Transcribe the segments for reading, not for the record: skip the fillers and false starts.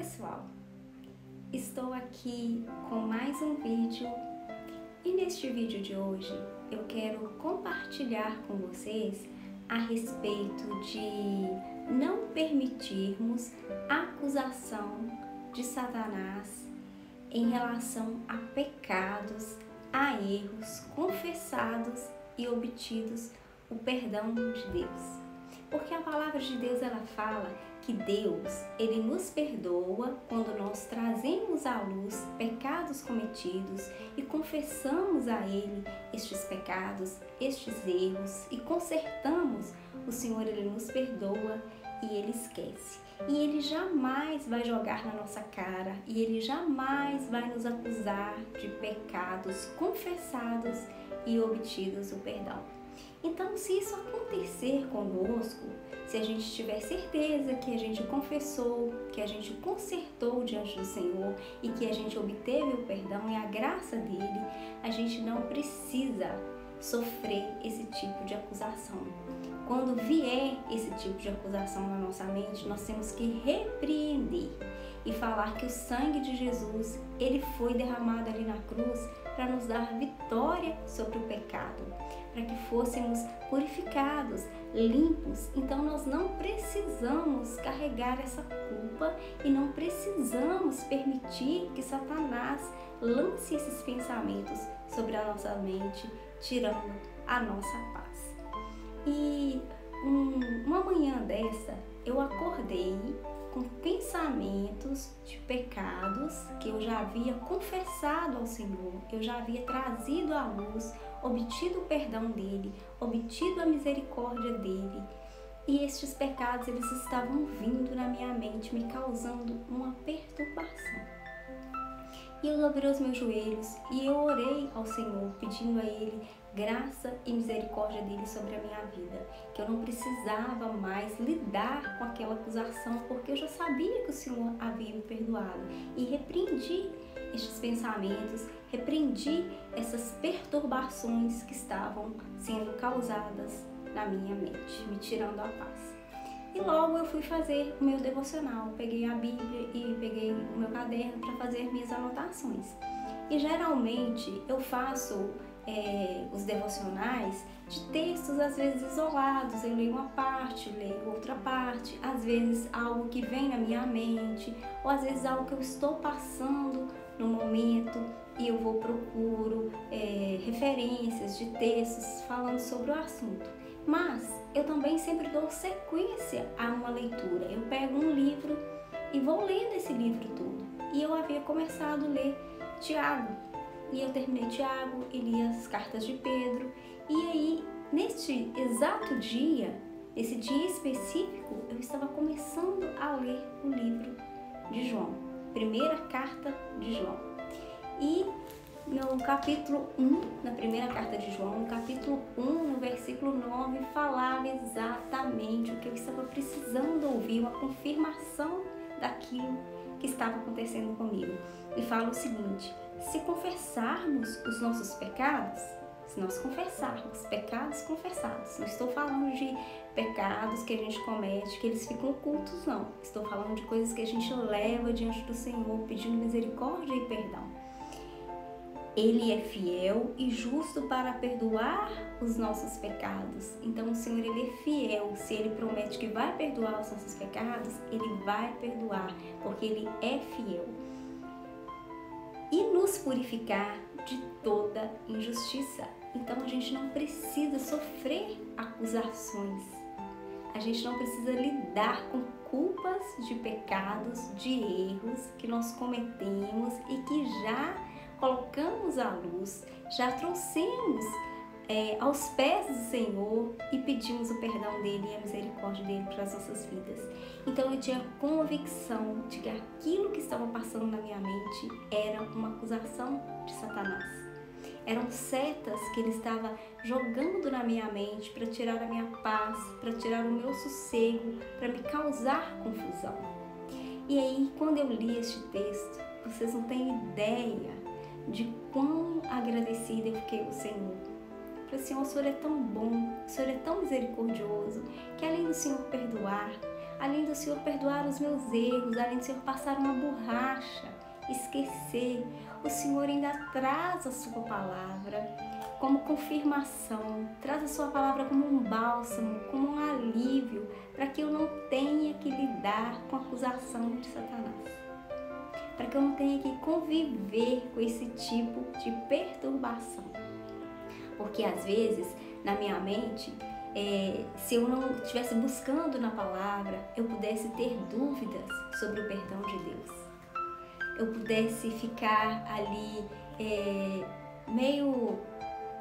pessoal, estou aqui com mais um vídeo e neste vídeo de hoje eu quero compartilhar com vocês a respeito de não permitirmos acusação de Satanás em relação a pecados, a erros confessados e obtidos o perdão de Deus. Porque a palavra de Deus ela fala que Deus, ele nos perdoa quando nós trazemos à luz pecados cometidos e confessamos a Ele estes pecados, estes erros e consertamos. O Senhor, ele nos perdoa e ele esquece. E ele jamais vai jogar na nossa cara e ele jamais vai nos acusar de pecados confessados e obtidos o perdão. Então, se isso acontecer conosco, se a gente tiver certeza que a gente confessou, que a gente consertou diante do Senhor e que a gente obteve o perdão e a graça dele, a gente não precisa sofrer esse tipo de acusação. Quando vier esse tipo de acusação na nossa mente, nós temos que repreender e falar que o sangue de Jesus, ele foi derramado ali na cruz para nos dar vitória sobre o pecado, para que fôssemos purificados, limpos. Então nós não precisamos carregar essa culpa e não precisamos permitir que Satanás lance esses pensamentos sobre a nossa mente, tirando a nossa paz. E uma manhã dessa, eu acordei com pensamentos de pecados que eu já havia confessado ao Senhor, eu já havia trazido à luz, obtido o perdão dele, obtido a misericórdia dele. E estes pecados, eles estavam vindo na minha mente, me causando uma perturbação. E eu dobrei os meus joelhos e eu orei ao Senhor, pedindo a Ele graça e misericórdia dele sobre a minha vida, que eu não precisava mais lidar com aquela acusação, porque eu já sabia que o Senhor havia me perdoado. E repreendi estes pensamentos, repreendi essas perturbações que estavam sendo causadas na minha mente, me tirando a paz. E logo eu fui fazer o meu devocional, peguei a Bíblia e peguei o meu caderno para fazer minhas anotações. E geralmente eu faço os devocionais de textos às vezes isolados, eu leio uma parte, leio outra parte, às vezes algo que vem na minha mente, ou às vezes algo que eu estou passando no momento e eu procuro referências de textos falando sobre o assunto. Mas eu também sempre dou sequência a uma leitura. Eu pego um livro e vou lendo esse livro todo. E eu havia começado a ler Tiago. E eu terminei Tiago e li as cartas de Pedro. E aí, neste exato dia, esse dia específico, eu estava começando a ler o livro de João. Primeira carta de João. E no capítulo 1, na primeira carta de João, no capítulo 1, no versículo 9, falava exatamente o que eu estava precisando ouvir, uma confirmação daquilo que estava acontecendo comigo. E fala o seguinte: se confessarmos os nossos pecados, se nós confessarmos pecados confessados, não estou falando de pecados que a gente comete, que eles ficam ocultos, não. Estou falando de coisas que a gente leva diante do Senhor, pedindo misericórdia e perdão. Ele é fiel e justo para perdoar os nossos pecados. Então o Senhor, ele é fiel. Se ele promete que vai perdoar os nossos pecados, ele vai perdoar, porque ele é fiel. E nos purificar de toda injustiça. Então a gente não precisa sofrer acusações. A gente não precisa lidar com culpas de pecados, de erros que nós cometemos e que já colocamos à luz, já trouxemos aos pés do Senhor e pedimos o perdão dele e a misericórdia dele para as nossas vidas. Então eu tinha convicção de que aquilo que estava passando na minha mente era uma acusação de Satanás. Eram setas que ele estava jogando na minha mente para tirar a minha paz, para tirar o meu sossego, para me causar confusão. E aí, quando eu li este texto, vocês não têm ideia de quão agradecida eu fiquei ao Senhor. Falei, Senhor, o Senhor é tão bom, o Senhor é tão misericordioso, que além do Senhor perdoar, além do Senhor perdoar os meus erros, além do Senhor passar uma borracha, esquecer, o Senhor ainda traz a sua palavra como confirmação, traz a sua palavra como um bálsamo, como um alívio, para que eu não tenha que lidar com a acusação de Satanás, para que eu não tenha que conviver com esse tipo de perturbação. Porque às vezes, na minha mente, se eu não estivesse buscando na palavra, eu pudesse ter dúvidas sobre o perdão de Deus. Eu pudesse ficar ali meio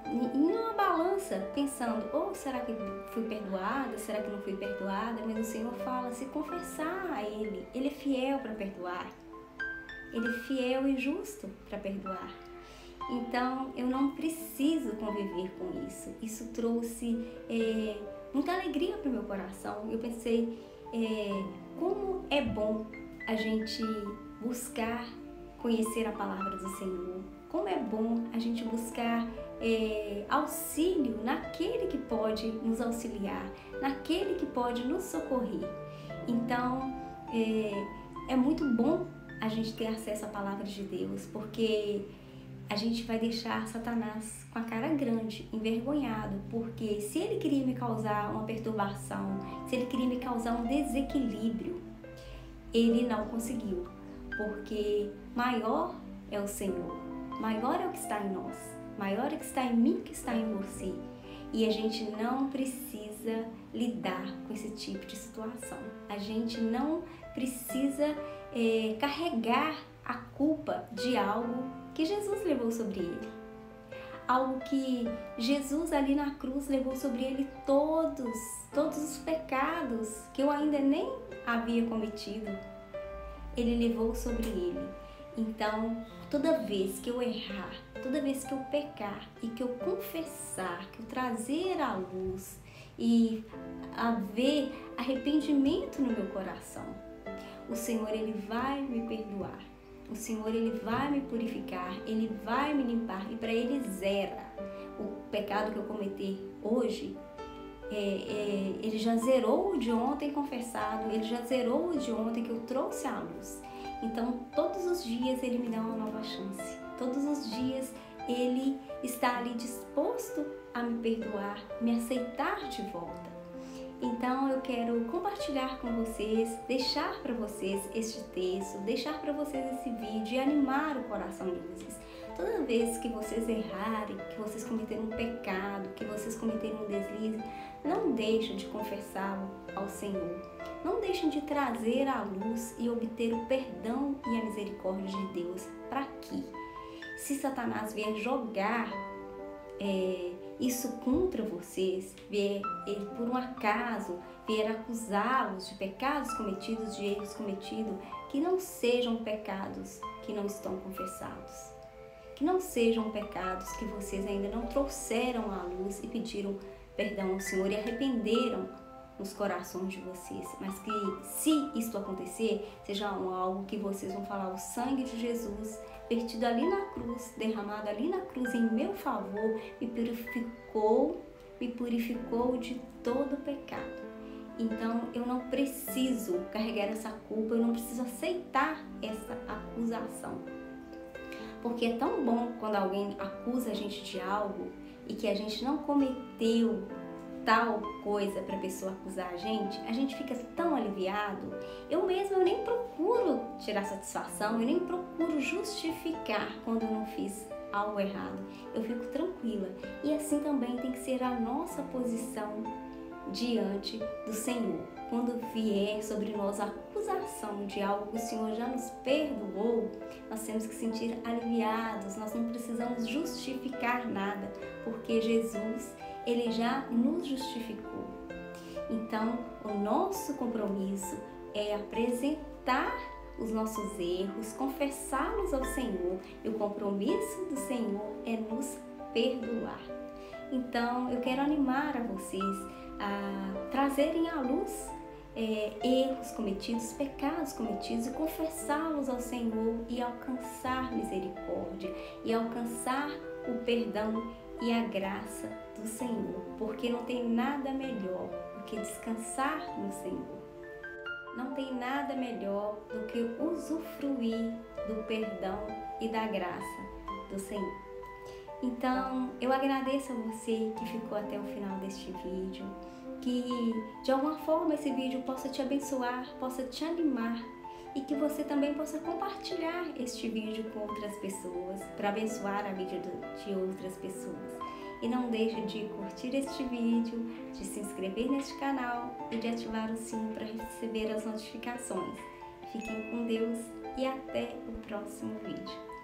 em uma balança, pensando, será que fui perdoada? Será que não fui perdoada? Mas o Senhor fala, se confessar a Ele é fiel para perdoar. Ele é fiel e justo para perdoar. Então, eu não preciso conviver com isso. Isso trouxe muita alegria para o meu coração. Eu pensei, como é bom a gente buscar conhecer a palavra do Senhor. Como é bom a gente buscar auxílio naquele que pode nos auxiliar, naquele que pode nos socorrer. Então, é muito bom a gente ter acesso à palavra de Deus, porque a gente vai deixar Satanás com a cara grande, envergonhado, porque se ele queria me causar uma perturbação, se ele queria me causar um desequilíbrio, ele não conseguiu, porque maior é o Senhor, maior é o que está em nós, maior é o que está em mim, que está em você. E a gente não precisa lidar com esse tipo de situação. A gente não precisa carregar a culpa de algo que Jesus levou sobre ele. Algo que Jesus ali na cruz levou sobre ele todos os pecados que eu ainda nem havia cometido. Ele levou sobre ele. Então, toda vez que eu errar, toda vez que eu pecar e que eu confessar, que eu trazer à luz e haver arrependimento no meu coração, o Senhor, Ele vai me perdoar. O Senhor, Ele vai me purificar, Ele vai me limpar e para Ele zera o pecado que eu cometer hoje. Ele já zerou o de ontem confessado, Ele já zerou o de ontem que eu trouxe à luz. Então, todos os dias Ele me dá uma nova chance. Todos os dias Ele está ali disposto a me perdoar, me aceitar de volta. Então, eu quero compartilhar com vocês, deixar para vocês este texto, deixar para vocês esse vídeo e animar o coração de vocês. Toda vez que vocês errarem, que vocês cometerem um pecado, que vocês cometerem um deslize, não deixem de confessá-lo ao Senhor. Não deixem de trazer à luz e obter o perdão e a misericórdia de Deus. Para que, se Satanás vier jogar isso contra vocês, vier por um acaso, vier acusá-los de pecados cometidos, de erros cometidos, que não sejam pecados que não estão confessados. Que não sejam pecados que vocês ainda não trouxeram à luz e pediram perdão ao Senhor e arrependeram nos corações de vocês, mas que, se isso acontecer, seja algo que vocês vão falar, o sangue de Jesus vertido ali na cruz, derramado ali na cruz em meu favor, me purificou de todo pecado. Então, eu não preciso carregar essa culpa, eu não preciso aceitar essa acusação. Porque é tão bom quando alguém acusa a gente de algo e que a gente não cometeu tal coisa para a pessoa acusar a gente fica tão aliviado. Eu nem procuro tirar satisfação, eu nem procuro justificar quando eu não fiz algo errado. Eu fico tranquila. E assim também tem que ser a nossa posição diante do Senhor. Quando vier sobre nós a acusação de algo que o Senhor já nos perdoou, nós temos que sentir aliviados, nós não precisamos justificar nada, porque Jesus, Ele já nos justificou. Então, o nosso compromisso é apresentar os nossos erros, confessá-los ao Senhor, e o compromisso do Senhor é nos perdoar. Então, eu quero animar a vocês a trazerem à luz erros cometidos, pecados cometidos, e confessá-los ao Senhor e alcançar misericórdia, e alcançar o perdão e a graça do Senhor, porque não tem nada melhor do que descansar no Senhor. não tem nada melhor do que usufruir do perdão e da graça do Senhor. Então, eu agradeço a você que ficou até o final deste vídeo, que de alguma forma esse vídeo possa te abençoar, possa te animar e que você também possa compartilhar este vídeo com outras pessoas, para abençoar a vida de outras pessoas. E não deixe de curtir este vídeo, de se inscrever neste canal e de ativar o sino para receber as notificações. Fiquem com Deus e até o próximo vídeo.